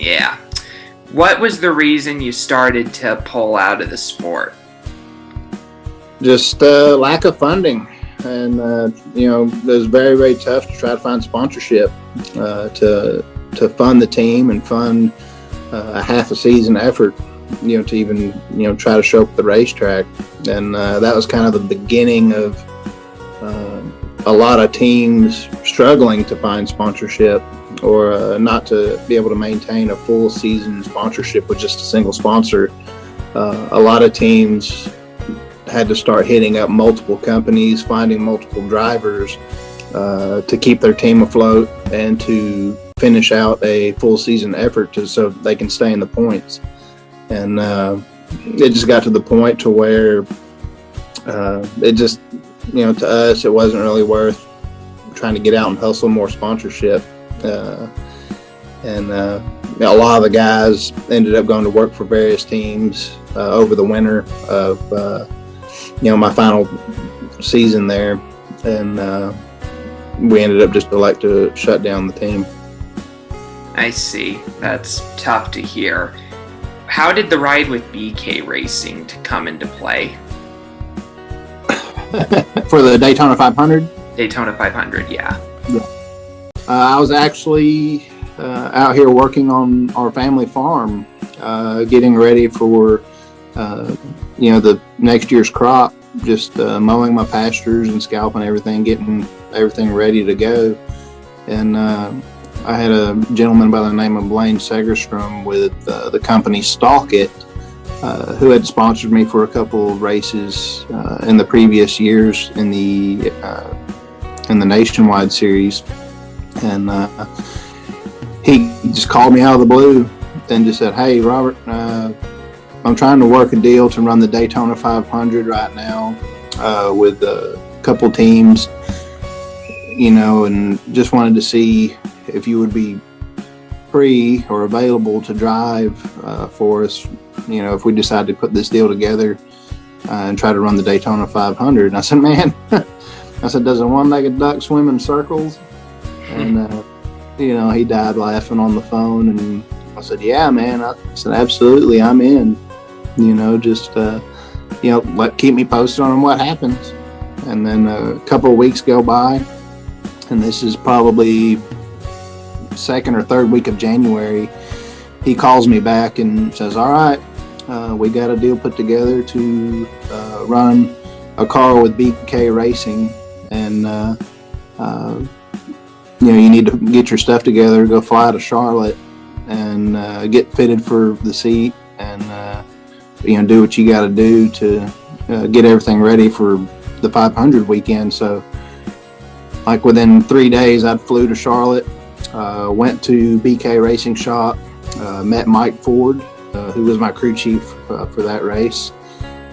Yeah. What was the reason you started to pull out of the sport? Just lack of funding. And, it was very, very tough to try to find sponsorship to fund the team and fund a half a season effort, to even, try to show up at the racetrack. And that was kind of the beginning of a lot of teams struggling to find sponsorship or not to be able to maintain a full season sponsorship with just a single sponsor. A lot of teams had to start hitting up multiple companies, finding multiple drivers to keep their team afloat and to finish out a full season effort so they can stay in the points. And it just got to the point to where it just, to us, it wasn't really worth trying to get out and hustle more sponsorship. And a lot of the guys ended up going to work for various teams over the winter of, my final season there. And we ended up just to shut down the team. I see. That's tough to hear. How did the ride with BK Racing to come into play? For the Daytona 500? Daytona 500, yeah. I was actually out here working on our family farm, getting ready for, the next year's crop, just mowing my pastures and scalping everything, getting everything ready to go. And I had a gentleman by the name of Blaine Segerstrom with the company Stalk It, who had sponsored me for a couple of races in the previous years in the Nationwide Series. And he just called me out of the blue and just said, "Hey, Robert, I'm trying to work a deal to run the Daytona 500 right now with a couple teams, and just wanted to see if you would be free or available to drive for us, if we decide to put this deal together and try to run the Daytona 500. And I said, man, does a one-legged duck swim in circles? And, he died laughing on the phone. And I said, yeah, man. I said, absolutely, I'm in. Just, keep me posted on what happens. And then a couple of weeks go by, and this is probably second or third week of January. He calls me back and says, all right, we got a deal put together to run a car with BK Racing, and you need to get your stuff together, go fly to Charlotte and get fitted for the seat, and do what you got to do to get everything ready for the 500 weekend. So like within 3 days, I flew to Charlotte, went to BK Racing shop, met Mike Ford, who was my crew chief for that race,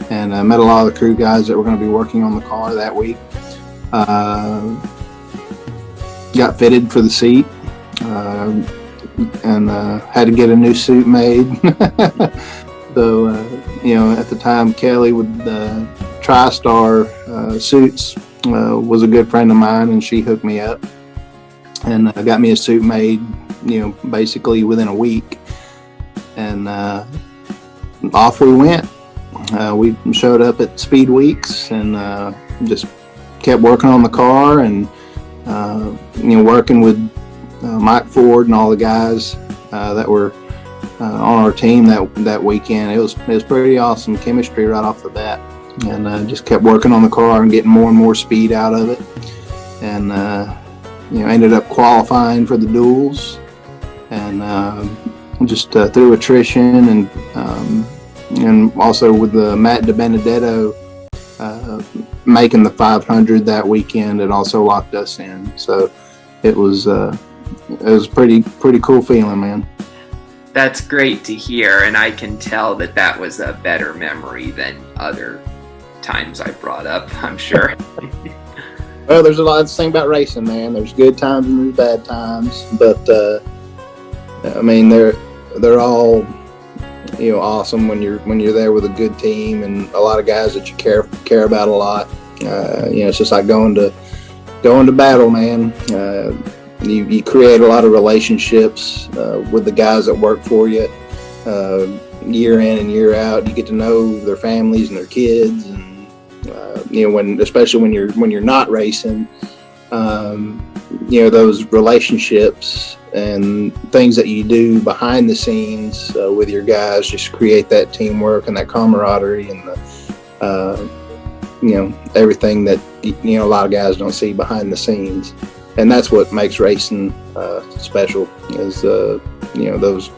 and met a lot of the crew guys that were going to be working on the car that week. Got fitted for the seat, and had to get a new suit made. So, at the time, Kelly with TriStar Suits was a good friend of mine, and she hooked me up and got me a suit made, basically within a week. And off we went. We showed up at Speed Weeks and just kept working on the car and, working with Mike Ford and all the guys that were on our team that weekend. It was pretty awesome chemistry right off the bat, and just kept working on the car and getting more and more speed out of it, and ended up qualifying for the duels, and just through attrition and also with Matt DiBenedetto making the 500 that weekend, it also locked us in. So it was pretty cool feeling, man. That's great to hear, and I can tell that was a better memory than other times I brought up, I'm sure. Well, there's a lot to think about racing, man. There's good times and there's bad times, but they're all awesome when you're there with a good team and a lot of guys that you care about a lot. It's just like going to battle, man. You create a lot of relationships with the guys that work for you year in and year out. You get to know their families and their kids, and especially when you're not racing, those relationships and things that you do behind the scenes with your guys just create that teamwork and that camaraderie and everything that a lot of guys don't see behind the scenes. And that's what makes racing special, is those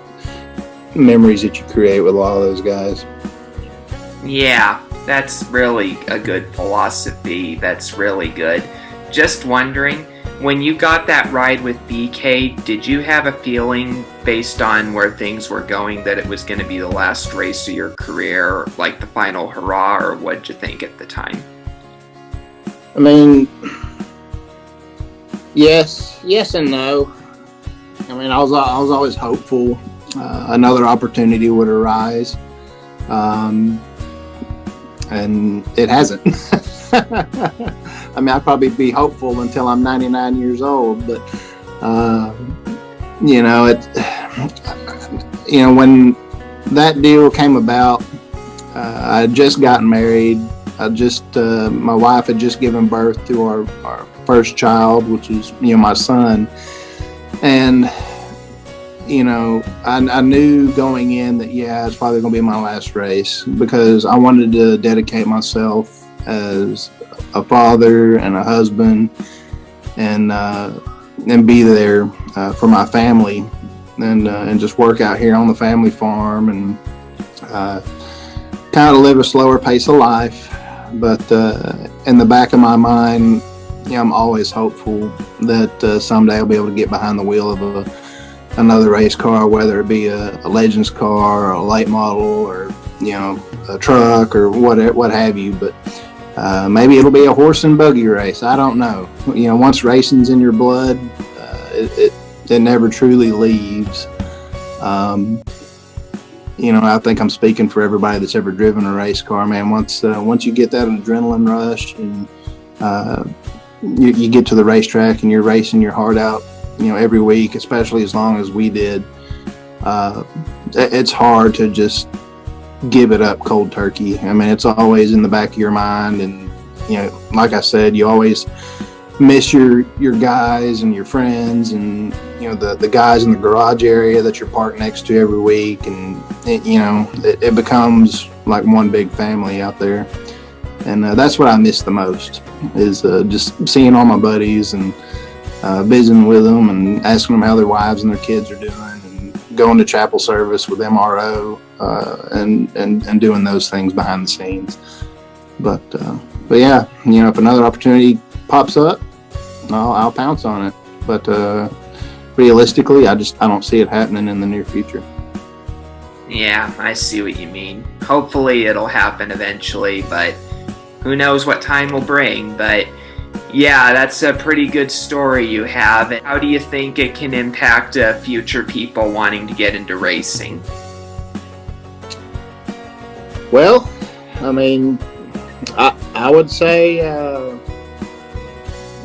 memories that you create with a lot of those guys. Yeah, that's really a good philosophy. That's really good. Just wondering, when you got that ride with BK, did you have a feeling based on where things were going that it was going to be the last race of your career, like the final hurrah, or what did you think at the time? I mean, yes and no. I mean, I was always hopeful another opportunity would arise, and it hasn't. I mean, I'd probably be hopeful until I'm 99 years old, but when that deal came about, I had just gotten married. My wife had just given birth to our first child, which is my son, and I knew going in that it's probably going to be my last race, because I wanted to dedicate myself as a father and a husband, and be there for my family, and just work out here on the family farm, and kind of live a slower pace of life. But in the back of my mind, I'm always hopeful that someday I'll be able to get behind the wheel of another race car, whether it be a Legends car or a late model, or a truck, or what have you. But maybe it'll be a horse and buggy race. I don't know. Once racing's in your blood, it never truly leaves. I think I'm speaking for everybody that's ever driven a race car, man. Once you get that adrenaline rush, and you get to the racetrack and you're racing your heart out, every week, especially as long as we did, it's hard to just give it up cold turkey. I mean, it's always in the back of your mind, and like I said, you always miss your guys and your friends, and the guys in the garage area that you're parked next to every week, and it becomes like one big family out there. And that's what I miss the most, is just seeing all my buddies and visiting with them and asking them how their wives and their kids are doing, and going to chapel service with MRO, and doing those things behind the scenes. But yeah, if another opportunity pops up, I'll pounce on it. But realistically, I don't see it happening in the near future. Yeah, I see what you mean. Hopefully it'll happen eventually, but who knows what time will bring. But yeah, that's a pretty good story you have. And how do you think it can impact future people wanting to get into racing? Well, I mean, I would say,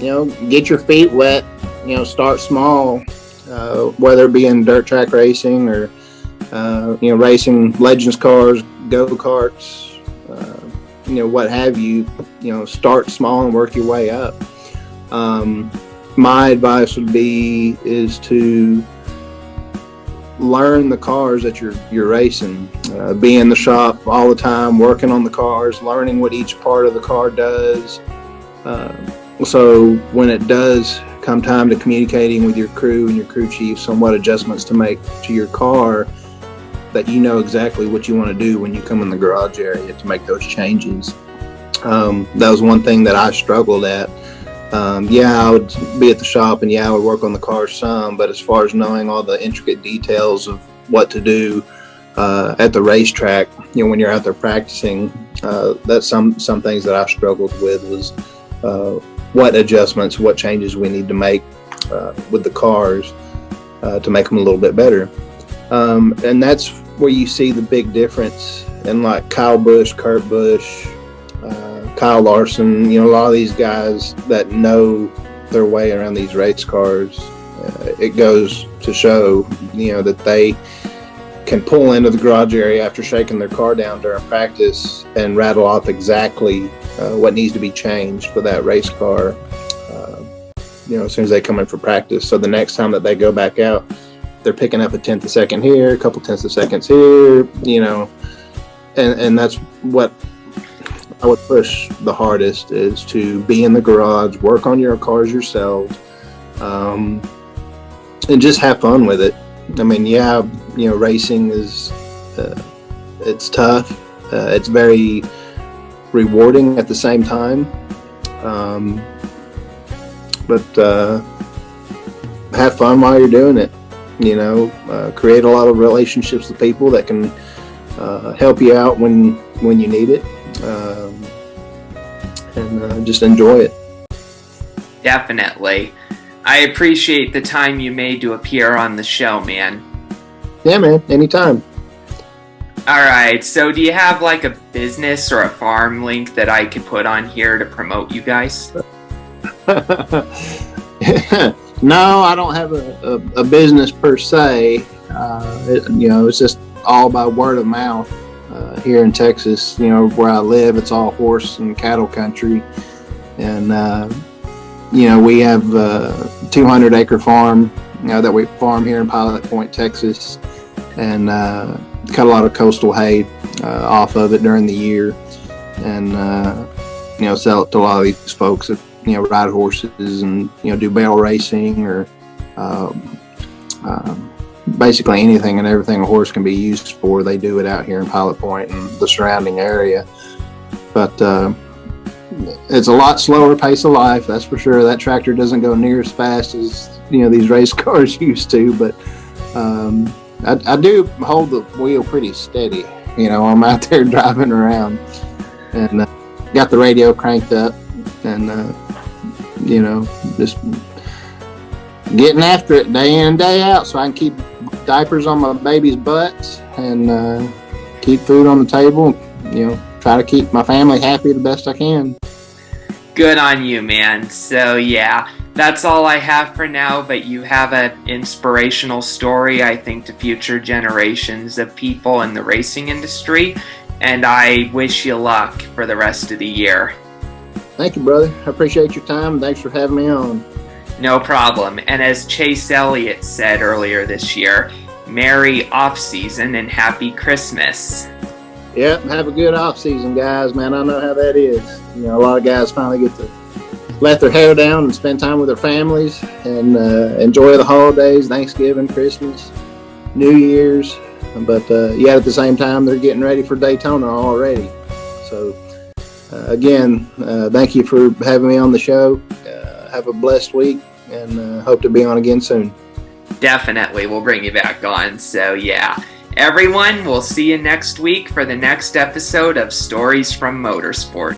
get your feet wet, start small, whether it be in dirt track racing or, racing Legends cars, go-karts, what have you. Start small and work your way up. My advice would is to learn the cars that you're racing. Be in the shop all the time, working on the cars, learning what each part of the car does. So when it does come time to communicating with your crew and your crew chiefs on what adjustments to make to your car, that exactly what you want to do when you come in the garage area to make those changes. That was one thing that I struggled at. I would be at the shop, and I would work on the car some, but as far as knowing all the intricate details of what to do at the racetrack, when you're out there practicing, that's some things that I struggled with, was what adjustments, what changes we need to make with the cars to make them a little bit better. And that's where you see the big difference in like Kyle Busch, Kurt Busch, Kyle Larson, a lot of these guys that know their way around these race cars. it goes to show, that they can pull into the garage area after shaking their car down during practice and rattle off exactly what needs to be changed for that race car, as soon as they come in for practice. So the next time that they go back out, they're picking up a tenth of a second here, a couple tenths of seconds here, and that's what I would push the hardest, is to be in the garage, work on your cars yourselves, and just have fun with it. I mean, racing is, it's tough. It's very rewarding at the same time. But have fun while you're doing it. Create a lot of relationships with people that can help you out when you need it, and just enjoy it. Definitely. I appreciate the time you made to appear on the show, man. Yeah, man. Anytime. All right. So do you have like a business or a farm link that I could put on here to promote you guys? No, I don't have a business per se. It's just all by word of mouth. Here in Texas, where I live, it's all horse and cattle country. And, we have a 200-acre farm, that we farm here in Pilot Point, Texas. And cut a lot of coastal hay off of it during the year. And, sell it to a lot of these folks that, ride horses and, do barrel racing or basically anything and everything a horse can be used for. They do it out here in Pilot Point and the surrounding area. But it's a lot slower pace of life, that's for sure. That tractor doesn't go near as fast as, these race cars used to. But I do hold the wheel pretty steady. I'm out there driving around and got the radio cranked up and, just getting after it day in and day out so I can keep diapers on my baby's butts and keep food on the table, try to keep my family happy the best I can. Good on you, man. So yeah, that's all I have for now, but you have an inspirational story, I think, to future generations of people in the racing industry, and I wish you luck for the rest of the year. Thank you, brother. I appreciate your time, and thanks for having me on. No problem. And as Chase Elliott said earlier this year, Merry off-season and Happy Christmas. Yep, have a good off-season, guys, man. I know how that is. A lot of guys finally get to let their hair down and spend time with their families and enjoy the holidays, Thanksgiving, Christmas, New Year's. But, at the same time, they're getting ready for Daytona already. So, again, thank you for having me on the show. Have a blessed week and hope to be on again soon. Definitely. We'll bring you back on. So, yeah. Everyone, we'll see you next week for the next episode of Stories from Motorsport.